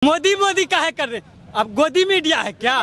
मोदी मोदी काहे कर रहे? अब गोदी मीडिया है क्या?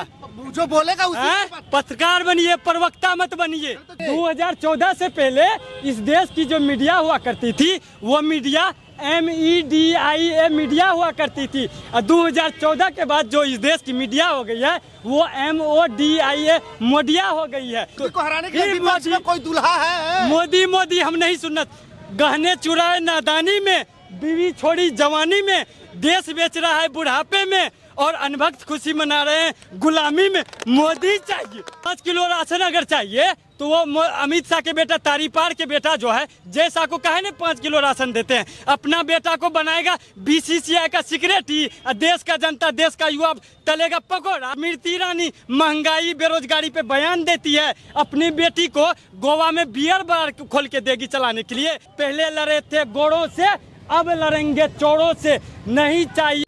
जो बोलेगा उसी पत्रकार बनिए, प्रवक्ता मत बनिए। 2014 से पहले इस देश की जो मीडिया हुआ करती थी वो मीडिया MEDIA मीडिया हुआ करती थी, और 2014 के बाद जो इस देश की मीडिया हो गई है वो MODIA मोडिया हो गई है। को हराने के लिए विपक्ष में कोई दुल्हा है? मोदी मोदी हम नहीं सुनना। गहने चुराए नादानी में, बीवी छोड़ी जवानी में, देश बेच रहा है बुढ़ापे में, और अनभक्त खुशी मना रहे हैं गुलामी में। मोदी चाहिए। 5 किलो राशन अगर चाहिए तो वो अमित शाह के बेटा तारीपार के बेटा जो है जैसा को कहे न 5 किलो राशन देते हैं, अपना बेटा को बनाएगा BCCI का सिक्योरिटी, देश का जनता, देश का युवा तलेगा पकौड़ा। स्मृति ईरानी महंगाई बेरोजगारी पे बयान देती है, अपनी बेटी को गोवा में बियर बार खोल के देगी चलाने के लिए। पहले लड़े थे गोड़ों से, अब लड़ेंगे चोरों से। नहीं चाहिए।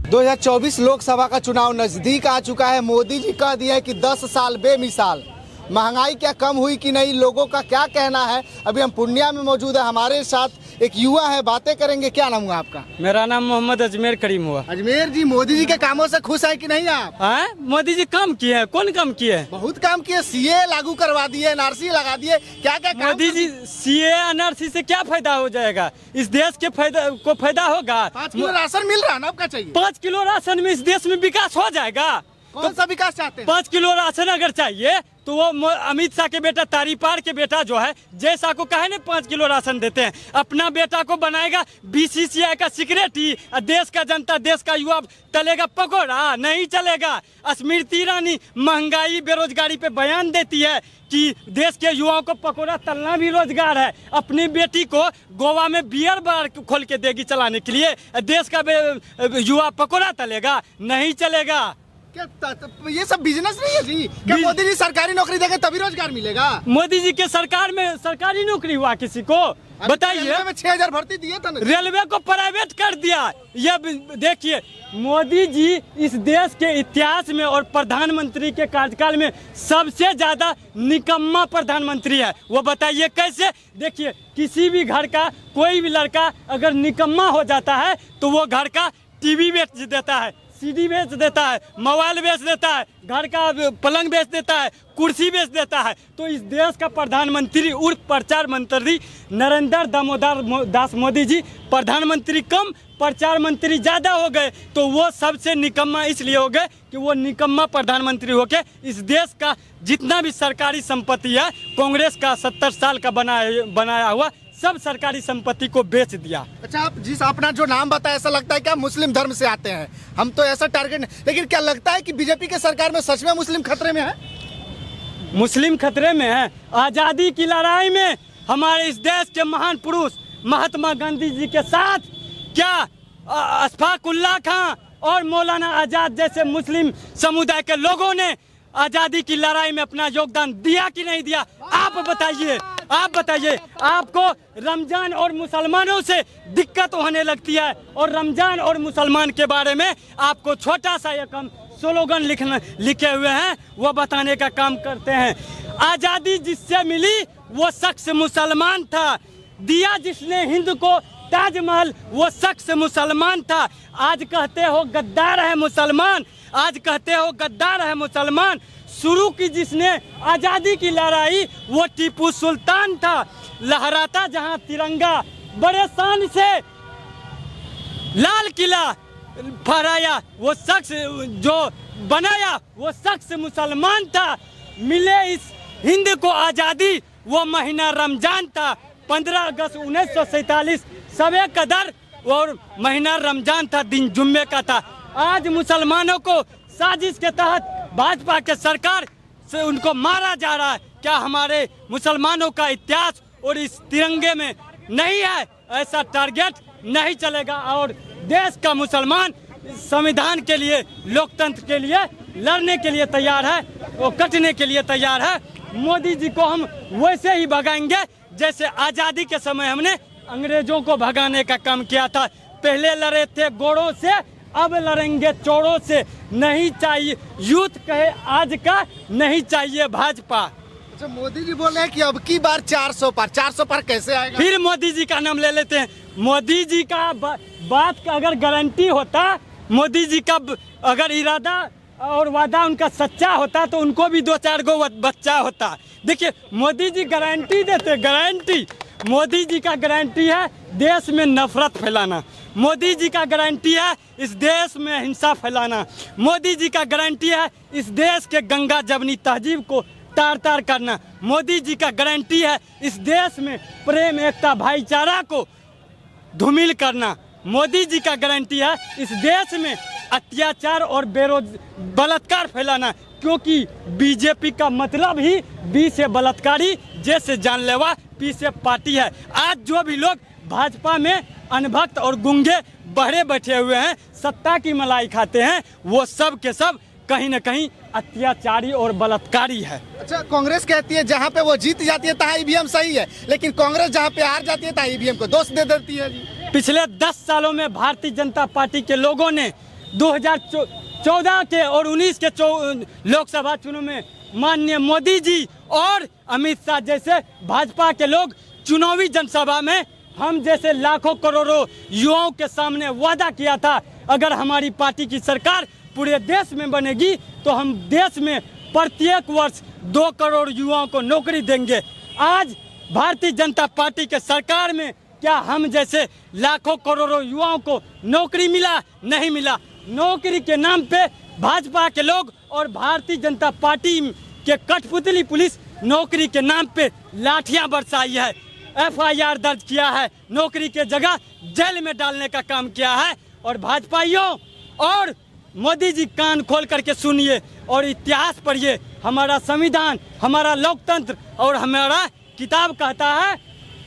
2024 लोकसभा का चुनाव नजदीक आ चुका है। मोदी जी कह दिया है कि 10 साल बेमिसाल। महंगाई क्या कम हुई कि नहीं, लोगों का क्या कहना है? अभी हम पूर्णिया में मौजूद है, हमारे साथ एक युवा है, बातें करेंगे। क्या नाम हुआ आपका? मेरा नाम मोहम्मद अजमेर करीम हुआ। अजमेर जी, मोदी जी के कामों से खुश है कि नहीं आप? मोदी जी काम किए हैं। कौन काम किए हैं? बहुत काम किए। CA लागू करवा दिए, NRC लगा दिए, क्या क्या मोदी जी CA NRC से क्या फायदा हो जाएगा? इस देश के फायदा होगा। 5 किलो राशन मिल रहा है ना, आपका चाहिए? 5 किलो राशन में इस देश में विकास हो जाएगा? कौन सा विकास चाहते हैं? 5 किलो राशन अगर चाहिए तो वो अमित शाह के बेटा तारीपार के बेटा जो है जैसा को कहे न 5 किलो राशन देते हैं, अपना बेटा को बनाएगा BCCI का सिक्योरिटी, देश का जनता, देश का युवा तलेगा पकौड़ा। नहीं चलेगा। स्मृति ईरानी महंगाई बेरोजगारी पे बयान देती है कि देश के युवाओं को पकौड़ा तलना भी रोजगार है। अपनी बेटी को गोवा में बियर बार खोल के देगी चलाने के लिए, देश का युवा पकौड़ा तलेगा? नहीं चलेगा। क्या ये सब बिजनेस नहीं है जी? क्या मोदी जी सरकारी नौकरी देंगे तभी रोजगार मिलेगा? मोदी जी के सरकार में सरकारी नौकरी हुआ किसी को? बताइए। रेलवे में 6000 भर्ती दिए थे ना। रेलवे को प्राइवेट कर दिया। ये देखिए, मोदी जी इस देश के इतिहास में और प्रधानमंत्री के कार्यकाल में सबसे ज्यादा निकम्मा प्रधानमंत्री है। वो बताइए कैसे? देखिए, किसी भी घर का कोई भी लड़का अगर निकम्मा हो जाता है तो वो घर का TV बेच देता है, CD बेच देता है, मोबाइल बेच देता है, घर का पलंग बेच देता है, कुर्सी बेच देता है। तो इस देश का प्रधानमंत्री उर्फ प्रचार मंत्री नरेंद्र दामोदर दास मोदी जी प्रधानमंत्री कम, प्रचार मंत्री ज़्यादा हो गए। तो वो सबसे निकम्मा इसलिए हो गए कि वो निकम्मा प्रधानमंत्री होके इस देश का जितना भी सरकारी संपत्ति है, कांग्रेस का 70 साल का बनाया हुआ सब सरकारी संपत्ति को बेच दिया। अच्छा, आप जिस अपना जो नाम बताया, ऐसा लगता है कि आप मुस्लिम धर्म से आते हैं। हम तो ऐसा टारगेट नहीं, लेकिन क्या लगता है कि बीजेपी के सरकार में सच में मुस्लिम खतरे में है? मुस्लिम खतरे में है। आज़ादी की लड़ाई में हमारे इस देश के महान पुरुष महात्मा गांधी जी के साथ क्या अशफाक उल्लाह खां और मौलाना आज़ाद जैसे मुस्लिम समुदाय के लोगों ने आज़ादी की लड़ाई में अपना योगदान दिया कि नहीं दिया? आप बताइए। आप बताइए। आपको रमजान और मुसलमानों से दिक्कत होने लगती है, और रमजान और मुसलमान के बारे में आपको छोटा सा एक हम स्लोगन लिखे हुए हैं, वो बताने का काम करते हैं। आज़ादी जिससे मिली वो शख्स मुसलमान था, दिया जिसने हिंद को ताजमहल वो शख्स मुसलमान था। आज कहते हो गद्दार है मुसलमान, आज कहते हो गद्दार है मुसलमान। शुरू की जिसने आज़ादी की लड़ाई वो टीपू सुल्तान था। लहराता जहां तिरंगा बड़े शान से लाल किला फहराया वो शख्स, जो बनाया वो शख्स मुसलमान था। मिले इस हिंद को आज़ादी वो महीना रमजान था। 15 अगस्त 1947 शब-ए कदर और महीना रमजान था, दिन जुम्मे का था। आज मुसलमानों को साजिश के तहत भाजपा के सरकार से उनको मारा जा रहा है। क्या हमारे मुसलमानों का इतिहास और इस तिरंगे में नहीं है? ऐसा टारगेट नहीं चलेगा। और देश का मुसलमान संविधान के लिए, लोकतंत्र के लिए लड़ने के लिए तैयार है, वो कटने के लिए तैयार है। मोदी जी को हम वैसे ही भगाएंगे जैसे आज़ादी के समय हमने अंग्रेजों को भगाने का काम किया था। पहले लड़े थे गोड़ों से, अब लड़ेंगे चोरों से। नहीं चाहिए यूथ कहे आज का, नहीं चाहिए भाजपा। अच्छा, मोदी जी बोल रहे हैं कि अब की बार 400 पार कैसे आएगा? फिर मोदी जी का नाम ले लेते हैं। मोदी जी का बात का अगर गारंटी होता, मोदी जी का अगर इरादा और वादा उनका सच्चा होता तो उनको भी 2-4 गो बच्चा होता। देखिए मोदी जी गारंटी देते, गारंटी मोदी जी का गारंटी है देश में नफरत फैलाना, मोदी जी का गारंटी है इस देश में हिंसा फैलाना, मोदी जी का गारंटी है इस देश के गंगा जमनी तहजीब को तार तार करना, मोदी जी का गारंटी है इस देश में प्रेम एकता भाईचारा को धूमिल करना, मोदी जी का गारंटी है इस देश में अत्याचार और बलात्कार फैलाना, क्योंकि बीजेपी का मतलब ही बी से बलात्कारी, जे से जानलेवा, पी से पार्टी है। आज जो भी लोग भाजपा में अनभक्त और गुंगे बहरे बैठे हुए हैं, सत्ता की मलाई खाते हैं, वो सब के सब कहीं न कहीं अत्याचारी और बलात्कारी है। अच्छा, कांग्रेस कहती है जहाँ पे वो जीत जाती है तहाँ ईवीएम सही है, लेकिन कांग्रेस जहाँ पे हार जाती है तहाँ ईवीएम को दोष दे देती है जी। पिछले 10 सालों में भारतीय जनता पार्टी के लोगों ने 2014 के और 19 के लोकसभा चुनाव में माननीय मोदी जी और अमित शाह जैसे भाजपा के लोग चुनावी जनसभा में हम जैसे लाखों करोड़ों युवाओं के सामने वादा किया था, अगर हमारी पार्टी की सरकार पूरे देश में बनेगी तो हम देश में प्रत्येक वर्ष 2 करोड़ युवाओं को नौकरी देंगे। आज भारतीय जनता पार्टी के सरकार में क्या हम जैसे लाखों करोड़ों युवाओं को नौकरी मिला? नहीं मिला। नौकरी के नाम पे भाजपा के लोग और भारतीय जनता पार्टी के कठपुतली पुलिस नौकरी के नाम पे लाठियां बरसाई है, FIR दर्ज किया है, नौकरी के जगह जेल में डालने का काम किया है। और भाजपाइयों और मोदी जी कान खोल करके सुनिए और इतिहास पढ़िए। हमारा संविधान, हमारा लोकतंत्र और हमारा किताब कहता है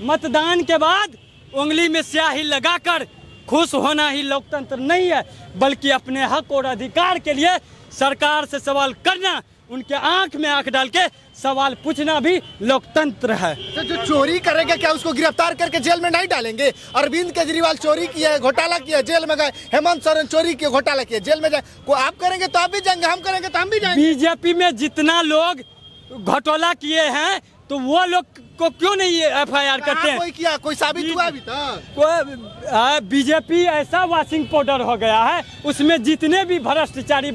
मतदान के बाद उंगली में स्याही लगाकर खुश होना ही लोकतंत्र नहीं है, बल्कि अपने हक और अधिकार के लिए सरकार से सवाल करना, उनके आंख में आंख डाल के सवाल पूछना भी लोकतंत्र है। तो जो चोरी करेगा क्या उसको गिरफ्तार करके जेल में नहीं डालेंगे? अरविंद केजरीवाल चोरी किया है, घोटाला किया है, जेल में गए। हेमंत सोरेन चोरी किया, घोटाला किया, जेल में जाए। को आप करेंगे तो आप भी जाएंगे, हम करेंगे तो हम भी जाएंगे। बीजेपी में जितना लोग घोटाला किए हैं तो वो लोग को क्यों नहीं FIR करते हैं? कोई किया, कोई साबित हुआ अभी तक? बीजेपी ऐसा वॉशिंग पाउडर हो गया है, उसमें जितने भी भ्रष्टाचारी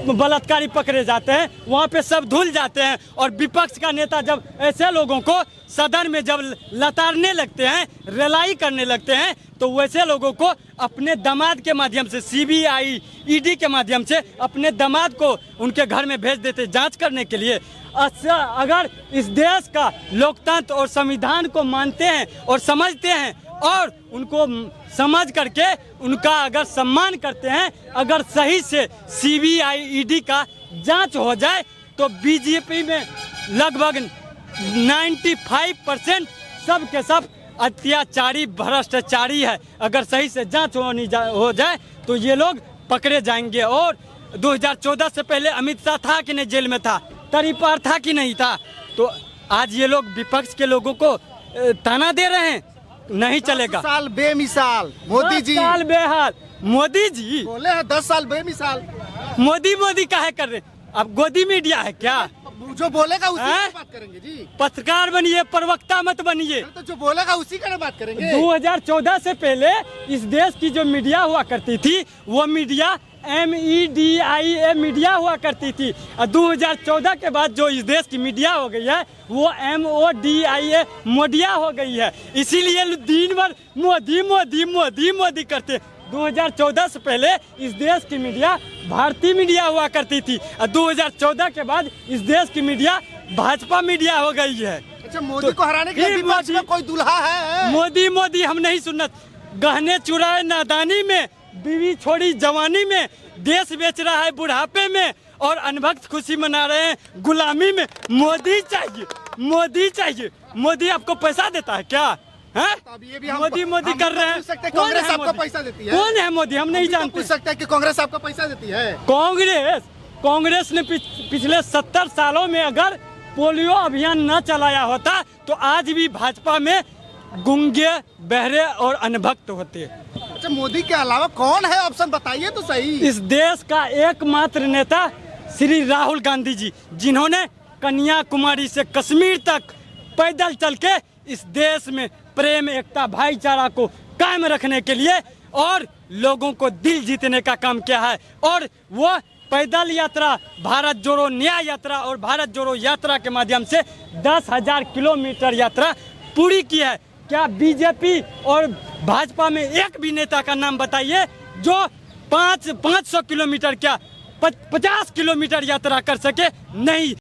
बलात्कारी पकड़े जाते हैं वहाँ पे सब धुल जाते हैं। और विपक्ष का नेता जब ऐसे लोगों को सदन में जब लताड़ने लगते हैं, रेलाई करने लगते हैं, तो वैसे लोगों को अपने दामाद के माध्यम से CBI ED के माध्यम से अपने दामाद को उनके घर में भेज देते जांच करने के लिए। अच्छा, अगर इस देश का लोकतंत्र और संविधान को मानते हैं और समझते हैं और उनको समझ करके उनका अगर सम्मान करते हैं, अगर सही से CBI ED का जांच हो जाए तो बीजेपी में लगभग 95% सब के सब अत्याचारी भ्रष्टाचारी है। अगर सही से जांच हो जाए तो ये लोग पकड़े जाएंगे। और 2014 से पहले अमित शाह था कि नहीं जेल में था, तरीपार था कि नहीं था? तो आज ये लोग विपक्ष के लोगों को ताना दे रहे हैं, नहीं चलेगा। 10 साल बेमिसाल मोदी जी, 10 साल बेहाल मोदी जी बोले हैं, 10 साल बेमिसाल। मोदी काहे कर रहे? अब गोदी मीडिया है क्या? जो बोलेगा उसी की बात करेंगे जी। पत्रकार बनिए, प्रवक्ता मत बनिए। तो जो बोलेगा उसी का बात करेंगे। 2014 से पहले इस देश की जो मीडिया हुआ करती थी वो मीडिया MEDIA मीडिया हुआ करती थी, और 2014 के बाद जो इस देश की मीडिया हो गई है वो MODIA मोडिया हो गई है। इसीलिए दिन भर मोदी मोदी मोदी मोदी करते। 2014 से पहले इस देश की मीडिया भारतीय मीडिया हुआ करती थी, और 2014 के बाद इस देश की मीडिया भाजपा मीडिया हो गई है। अच्छा, मोदी को हराने के लिए विपक्ष में कोई दुल्हा है? मोदी हम नहीं सुनना। गहने चुराए नादानी में, बीवी छोड़ी जवानी में, देश बेच रहा है बुढ़ापे में, और अनभक्त खुशी मना रहे हैं गुलामी में। मोदी चाहिए, मोदी चाहिए। मोदी आपको पैसा देता है क्या? है? मोदी कर रहे हैं। कांग्रेस आपको पैसा देती है? कौन है मोदी? हम नहीं जानते। पूछ सकते हैं कि कांग्रेस आपको पैसा देती है? कांग्रेस ने पिछले 70 सालों में अगर पोलियो अभियान न चलाया होता तो आज भी भाजपा में गुंगे, बहरे और अनभक्त होते। अच्छा, मोदी के अलावा कौन है ऑप्शन बताइए तो सही। इस देश का एकमात्र नेता श्री राहुल गांधी जी, जिन्होंने कन्याकुमारी से कश्मीर तक पैदल चल के इस देश में प्रेम, एकता, भाईचारा को कायम रखने के लिए और लोगों को दिल जीतने का काम किया है। और वो पैदल यात्रा, भारत जोड़ो न्याय यात्रा और भारत जोड़ो यात्रा के माध्यम से 10,000 किलोमीटर यात्रा पूरी की है। क्या बीजेपी और भाजपा में एक भी नेता का नाम बताइए जो 500 किलोमीटर क्या 50 किलोमीटर यात्रा कर सके? नहीं।